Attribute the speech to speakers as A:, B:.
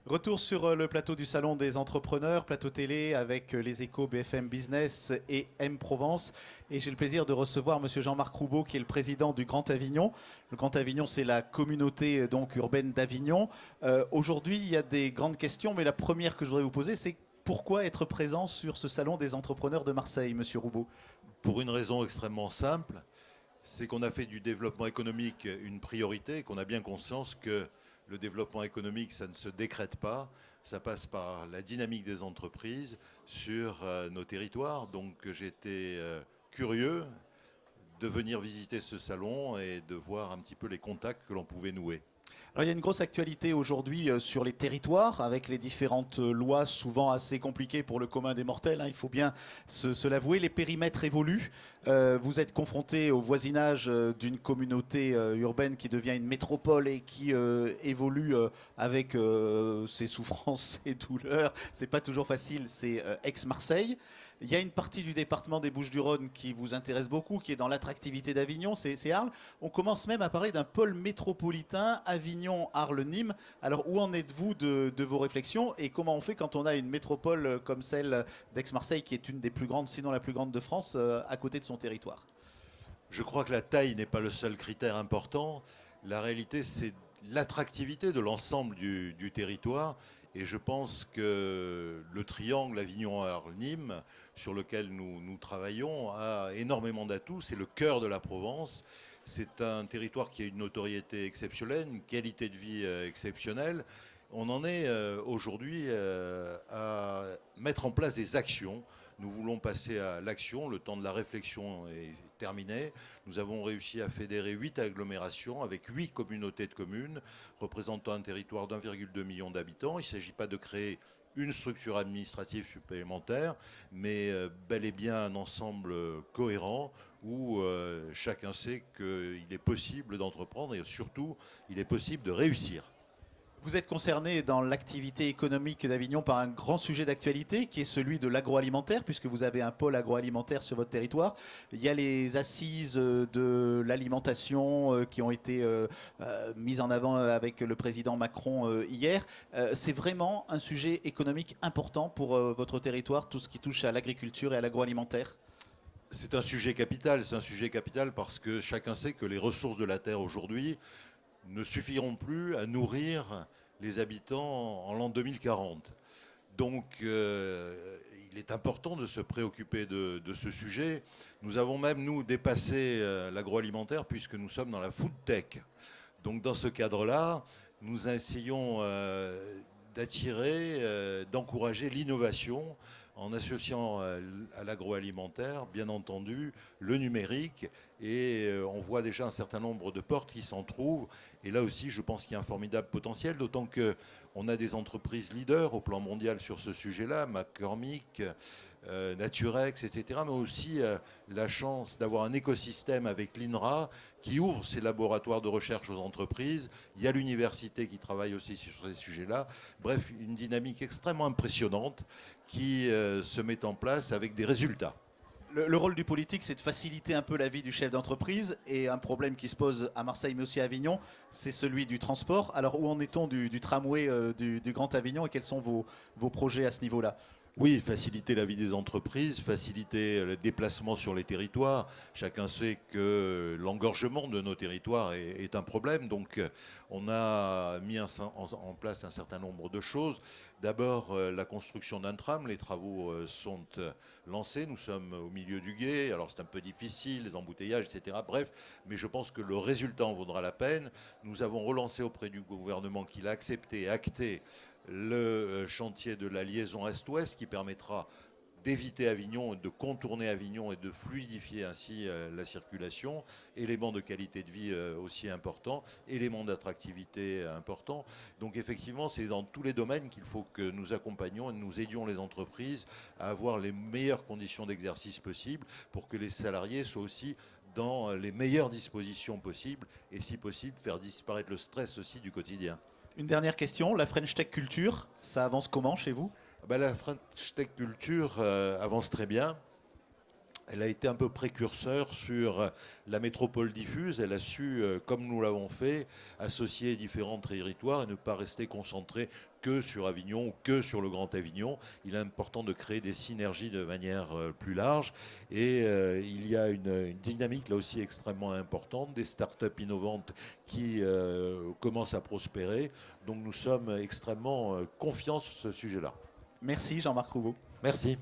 A: Retour sur le plateau du Salon des entrepreneurs, plateau télé avec les Échos, BFM Business et M Provence. Et j'ai le plaisir de recevoir Monsieur Jean-Marc Roubaud, qui est le président du Grand Avignon. Le Grand Avignon, c'est la communauté donc urbaine d'Avignon. Aujourd'hui, il y a des grandes questions, mais la première que je voudrais vous poser, c'est pourquoi être présent sur ce Salon des entrepreneurs de Marseille, Monsieur Roubaud?
B: Pour une raison extrêmement simple, c'est qu'on a fait du développement économique une priorité, qu'on a bien conscience que le développement économique, ça ne se décrète pas, ça passe par la dynamique des entreprises sur nos territoires. Donc j'étais curieux de venir visiter ce salon et de voir un petit peu les contacts que l'on pouvait nouer.
A: Alors, il y a une grosse actualité aujourd'hui sur les territoires, avec les différentes lois souvent assez compliquées pour le commun des mortels, hein, il faut bien se l'avouer. Les périmètres évoluent. Vous êtes confronté au voisinage d'une communauté urbaine qui devient une métropole et qui évolue avec ses souffrances, ses douleurs. C'est pas toujours facile, c'est Aix-Marseille. Il y a une partie du département des Bouches-du-Rhône qui vous intéresse beaucoup, qui est dans l'attractivité d'Avignon, c'est Arles. On commence même à parler d'un pôle métropolitain, Avignon, Arles, Nîmes. Alors où en êtes-vous de vos réflexions et comment on fait quand on a une métropole comme celle d'Aix-Marseille, qui est une des plus grandes, sinon la plus grande de France, à côté de son territoire?
B: Je crois que la taille n'est pas le seul critère important. La réalité, c'est l'attractivité de l'ensemble du territoire. Et je pense que le triangle Avignon-Arles-Nîmes, sur lequel nous travaillons, a énormément d'atouts. C'est le cœur de la Provence. C'est un territoire qui a une notoriété exceptionnelle, une qualité de vie exceptionnelle. On en est aujourd'hui à mettre en place des actions. Nous voulons passer à l'action. Le temps de la réflexion est terminé. Nous avons réussi à fédérer 8 agglomérations avec 8 communautés de communes représentant un territoire d'1,2 million d'habitants. Il ne s'agit pas de créer une structure administrative supplémentaire, mais bel et bien un ensemble cohérent où chacun sait qu'il est possible d'entreprendre et surtout il est possible de réussir.
A: Vous êtes concerné dans l'activité économique d'Avignon par un grand sujet d'actualité qui est celui de l'agroalimentaire, puisque vous avez un pôle agroalimentaire sur votre territoire. Il y a les assises de l'alimentation qui ont été mises en avant avec le président Macron hier. C'est vraiment un sujet économique important pour votre territoire, tout ce qui touche à l'agriculture et à l'agroalimentaire?
B: C'est un sujet capital parce que chacun sait que les ressources de la terre aujourd'hui ne suffiront plus à nourrir les habitants en l'an 2040. Donc il est important de se préoccuper de ce sujet. Nous avons même, nous, dépassé l'agroalimentaire puisque nous sommes dans la food tech. Donc dans ce cadre-là, nous essayons d'attirer, d'encourager l'innovation en associant à l'agroalimentaire, bien entendu, le numérique. Et on voit déjà un certain nombre de portes qui s'en trouvent. Et là aussi, je pense qu'il y a un formidable potentiel, d'autant qu'on a des entreprises leaders au plan mondial sur ce sujet-là, McCormick, Naturex, etc. Mais aussi la chance d'avoir un écosystème avec l'INRA qui ouvre ses laboratoires de recherche aux entreprises. Il y a l'université qui travaille aussi sur ces sujets-là. Bref, une dynamique extrêmement impressionnante qui se met en place avec des résultats.
A: Le rôle du politique, c'est de faciliter un peu la vie du chef d'entreprise. Et un problème qui se pose à Marseille, mais aussi à Avignon, c'est celui du transport. Alors, où en est-on du tramway du Grand Avignon et quels sont vos projets à ce niveau-là?
B: Oui, faciliter la vie des entreprises, faciliter le déplacement sur les territoires. Chacun sait que l'engorgement de nos territoires est un problème. Donc, on a mis en place un certain nombre de choses. D'abord, la construction d'un tram. Les travaux sont lancés. Nous sommes au milieu du gué. Alors, c'est un peu difficile, les embouteillages, etc. Bref, mais je pense que le résultat en vaudra la peine. Nous avons relancé auprès du gouvernement qu'il a accepté et acté le chantier de la liaison Est-Ouest qui permettra d'éviter Avignon, de contourner Avignon et de fluidifier ainsi la circulation. Élément de qualité de vie aussi important, élément d'attractivité important. Donc effectivement, c'est dans tous les domaines qu'il faut que nous accompagnions et nous aidions les entreprises à avoir les meilleures conditions d'exercice possibles pour que les salariés soient aussi dans les meilleures dispositions possibles et si possible faire disparaître le stress aussi du quotidien.
A: Une dernière question, la French Tech Culture, ça avance comment chez vous?
B: La French Tech Culture avance très bien. Elle a été un peu précurseur sur la métropole diffuse. Elle a su, comme nous l'avons fait, associer différents territoires et ne pas rester concentré que sur Avignon ou que sur le Grand Avignon. Il est important de créer des synergies de manière plus large. Et il y a une dynamique là aussi extrêmement importante, des startups innovantes qui commencent à prospérer. Donc nous sommes extrêmement confiants sur ce sujet-là.
A: Merci Jean-Marc Rouveau.
B: Merci.